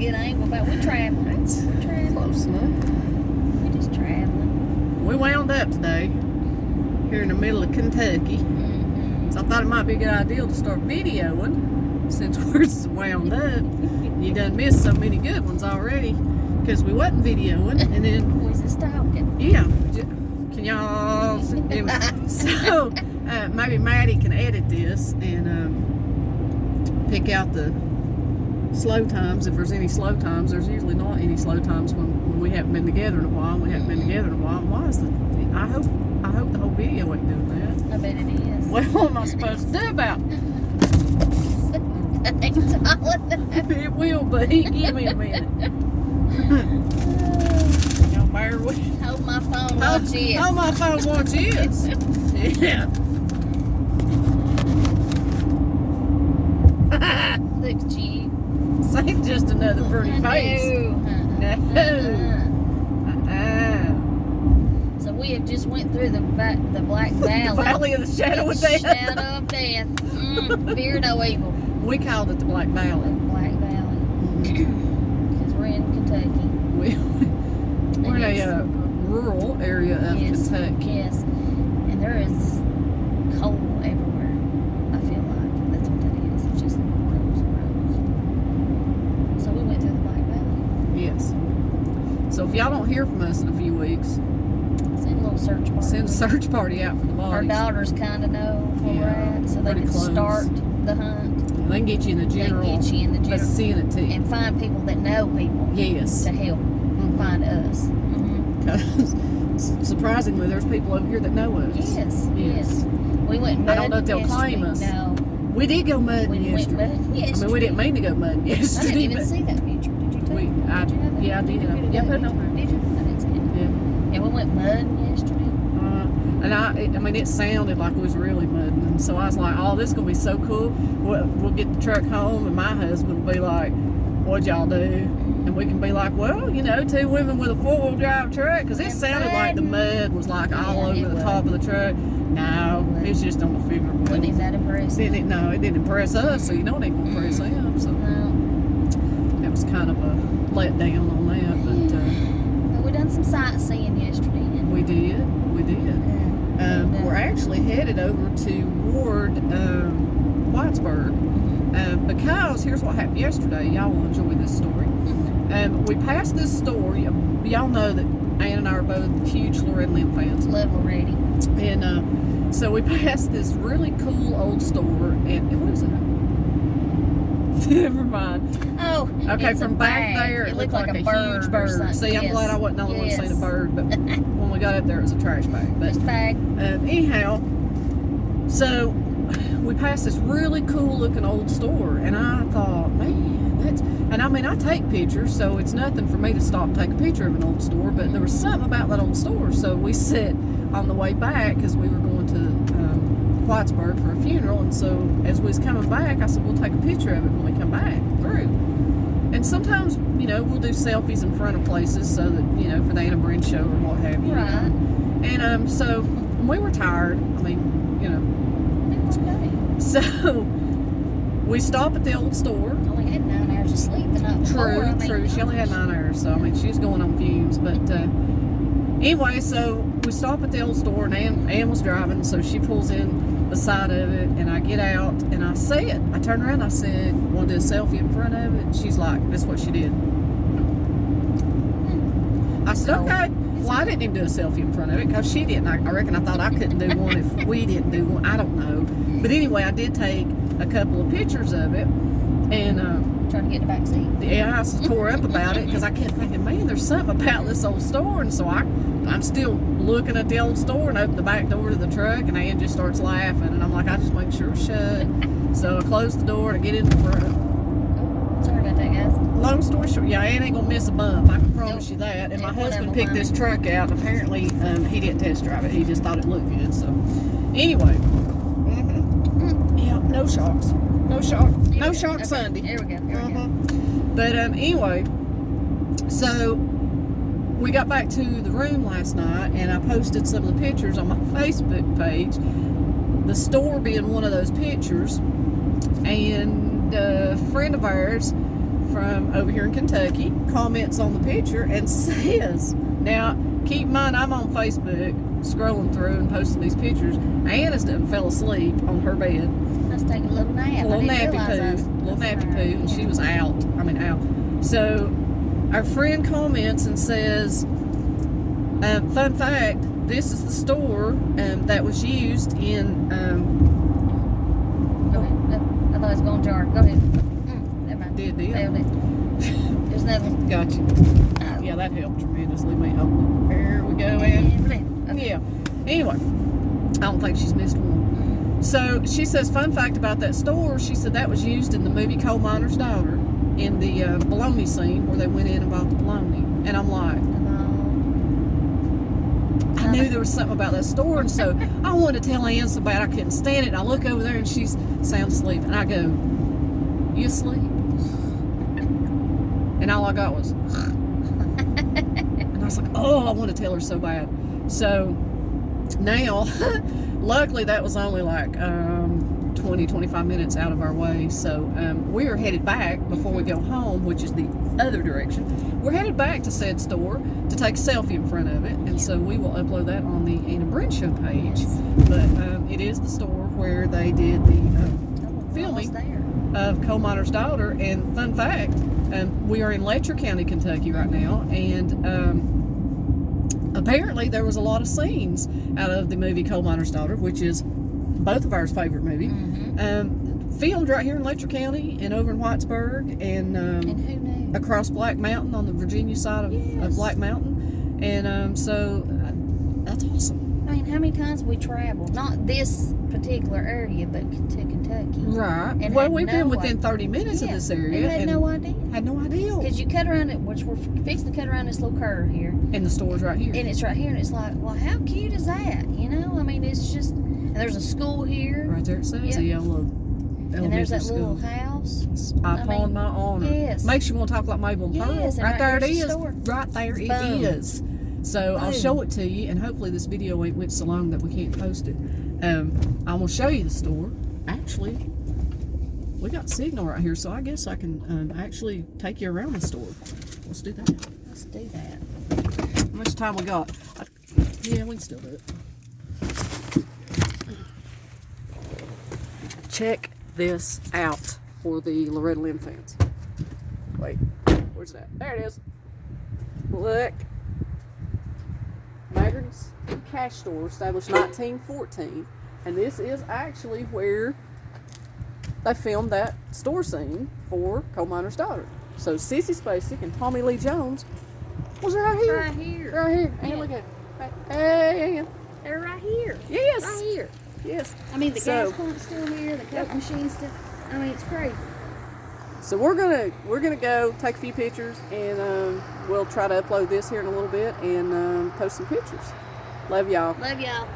good angle, but we're traveling. That's close enough. We're just traveling. We wound up today here in the middle of Kentucky. So I thought it might be a good idea to start videoing since we're wound up. You done missed so many good ones already because we wasn't videoing. And then... Boys is talking. Yeah. Can y'all... So, maybe Maddie can edit this and pick out the slow times. If there's any slow times, there's usually not any slow times when we haven't been together in a while. We haven't been together in a while. Why is the... I hope the whole video ain't doing that. I bet it is. Well, what am I supposed to do about it? It will be. Give me a minute. Y'all bear with me. Hold my phone, watch it. Hold my phone, watch it. Yeah. Look at you. Say just another pretty face. No. So we have just went through the Black Valley. The Valley of the Shadow of Death. Shadow of Death. Fear no evil. We called it the Black Valley. Black Valley. Because we're in Kentucky. We're in a rural area of Kentucky. Yes. And there is coal everywhere. I feel like that's what that is. It's just roads and roads. So we went through the Black Valley. Yes. So if y'all don't hear from us in a few weeks, send a little search party. Send a search party out for the bodies. Our daughters kind of know where we're at, so they can start the hunt. They can get you in the general vicinity. And find people that know people. Yes. To help find us. Because surprisingly, there's people over here that know us. Yes. We went mudding. I don't know if they'll claim us. No. We did go mudding yesterday. I mean, we didn't mean to go mudding yesterday. I didn't even see that picture. Did you take it? Yeah, I did. Yeah, put it on there. Did you? I didn't see it. Yeah, we went mudding yesterday. And I mean, it sounded like it was really mudding. And so I was like, oh, this is going to be so cool. We'll get the truck home, and my husband will be like, what'd y'all do? And we can be like, well, you know, two women with a four-wheel drive truck. Because it sounded like the mud was like all over the top of the truck. No, it's just on the figure. Wasn't even that impressive. No, it didn't impress us, so you know it ain't going to impress them. So that was kind of a letdown on that. But we done some sightseeing yesterday. We did. We're actually headed over toward Whitesburg because here's what happened yesterday. Y'all will enjoy this story. We passed this store. Y'all know that Ann and I are both huge Loretta Lynn fans. Love Loretta. And so we passed this really cool old store. And what is it? Never mind. Oh, okay. From back there, it looked like a huge bird. See, I'm glad I wasn't the only one to see the bird, but when we got up there, it was a trash bag. But anyhow, so we passed this really cool looking old store, and I thought, man, and I mean, I take pictures, so it's nothing for me to stop and take a picture of an old store, but there was something about that old store. So we sit on the way back because we were going to Whitesburg for a funeral, and so as we was coming back, I said, we'll take a picture of it when we come back through. And sometimes, you know, we'll do selfies in front of places so that, you know, for the annenbrenshow or what have you. Right. And so we were tired. I mean, you know. So we stop at the old store. Only had 9 hours of sleep the night before. True. She only had 9 hours, so I mean, she was going on fumes. But anyway, so we stop at the old store, and Ann was driving, so she pulls in the side of it, and I get out, and I see it. I turned around, and I said, want to do a selfie in front of it? And she's like, that's what she did. I said, okay. Well, I didn't even do a selfie in front of it because she didn't. I reckon I thought I couldn't do one if we didn't do one. I don't know. But anyway, I did take a couple of pictures of it, and trying to get the back seat. Yeah, I was tore up about it because I kept thinking, man, there's something about this old store. And so I'm still looking at the old store and open the back door to the truck, and Ann just starts laughing, and I'm like, I just make sure it's shut. So I close the door and I get in the front. Oh, sorry about that, guys. Long story short, yeah, Ann ain't gonna miss a bump. I can promise you that. And my husband picked this truck out. And apparently, he didn't test drive it. He just thought it looked good. So, anyway, yeah, no shocks, no shock Sunday. Here we go. But anyway, so we got back to the room last night, and I posted some of the pictures on my Facebook page. The store being one of those pictures, and a friend of ours from over here in Kentucky comments on the picture and says, now keep in mind I'm on Facebook scrolling through and posting these pictures. Anna's done fell asleep on her bed. I was taking a little nap. A little nappy poo, and she was out. So our friend comments and says, fun fact, this is the store that was used in Go ahead. I thought it was going to jar. Go ahead. Never mind. Did. There's another one. Gotcha. Oh. Yeah, that helped tremendously. There we go, and Okay. yeah. Anyway, I don't think she's missed one. So she says, fun fact about that store, she said that was used in the movie Coal Miner's Daughter in the bologna scene where they went in and bought the bologna. And I'm like, I knew there was something about that store, and so I wanted to tell Ann so bad I couldn't stand it. And I look over there and she's sound asleep, and I go, you asleep? And all I got was, and I was like, oh, I want to tell her so bad. So now, luckily that was only like 20-25 minutes out of our way. So we are headed back before we go home, which is the other direction. We're headed back to said store to take a selfie in front of it, and so we will upload that on the Ann and Bren Show page. But it is the store where they did the filming of Coal Miner's Daughter. And fun fact, we are in Letcher County, Kentucky right now, and apparently there was a lot of scenes out of the movie Coal Miner's Daughter, which is both of our favorite movie, filmed right here in Letcher County and over in Whitesburg, and who knew? Across Black Mountain on the Virginia side of Black Mountain. And so that's awesome. I mean, how many times have we traveled? Not this particular area, but to Kentucky. Right. And well, we've been within 30 minutes of this area. And had no idea. Had no idea. Because you cut around it, which we're fixing to cut around this little curve here. And the store's right here. And it's right here, and it's like, well, how cute is that? You know? I mean, it's just, and there's a school here. Right there it says the yellow. And there's that school. little house. Upon my honor. Yes. Makes you want to talk like Mabel and Pearl. Yes, and right there it is. Store. Right there it Boom. is. So I'll show it to you, and hopefully this video ain't went so long that we can't post it. I'm gonna show you the store. Actually, we got signal right here, so I guess I can actually take you around the store. Let's do that. Let's do that. How much time we got? Yeah, we can still do it. Check this out for the Loretta Lynn fans. Wait, where's that? There it is. Look. Maggard's Cash Store, established 1914, and this is actually where they filmed that store scene for Coal Miner's Daughter. So Sissy Spacek and Tommy Lee Jones was right here. Right here. Right here. And look at it. Hey. They're right here. Yes. Right here. Yes. I mean, the gas pump's still here, the Coke machine's still, I mean, it's crazy. So we're gonna go take a few pictures, and we'll try to upload this here in a little bit and post some pictures. Love y'all. Love y'all.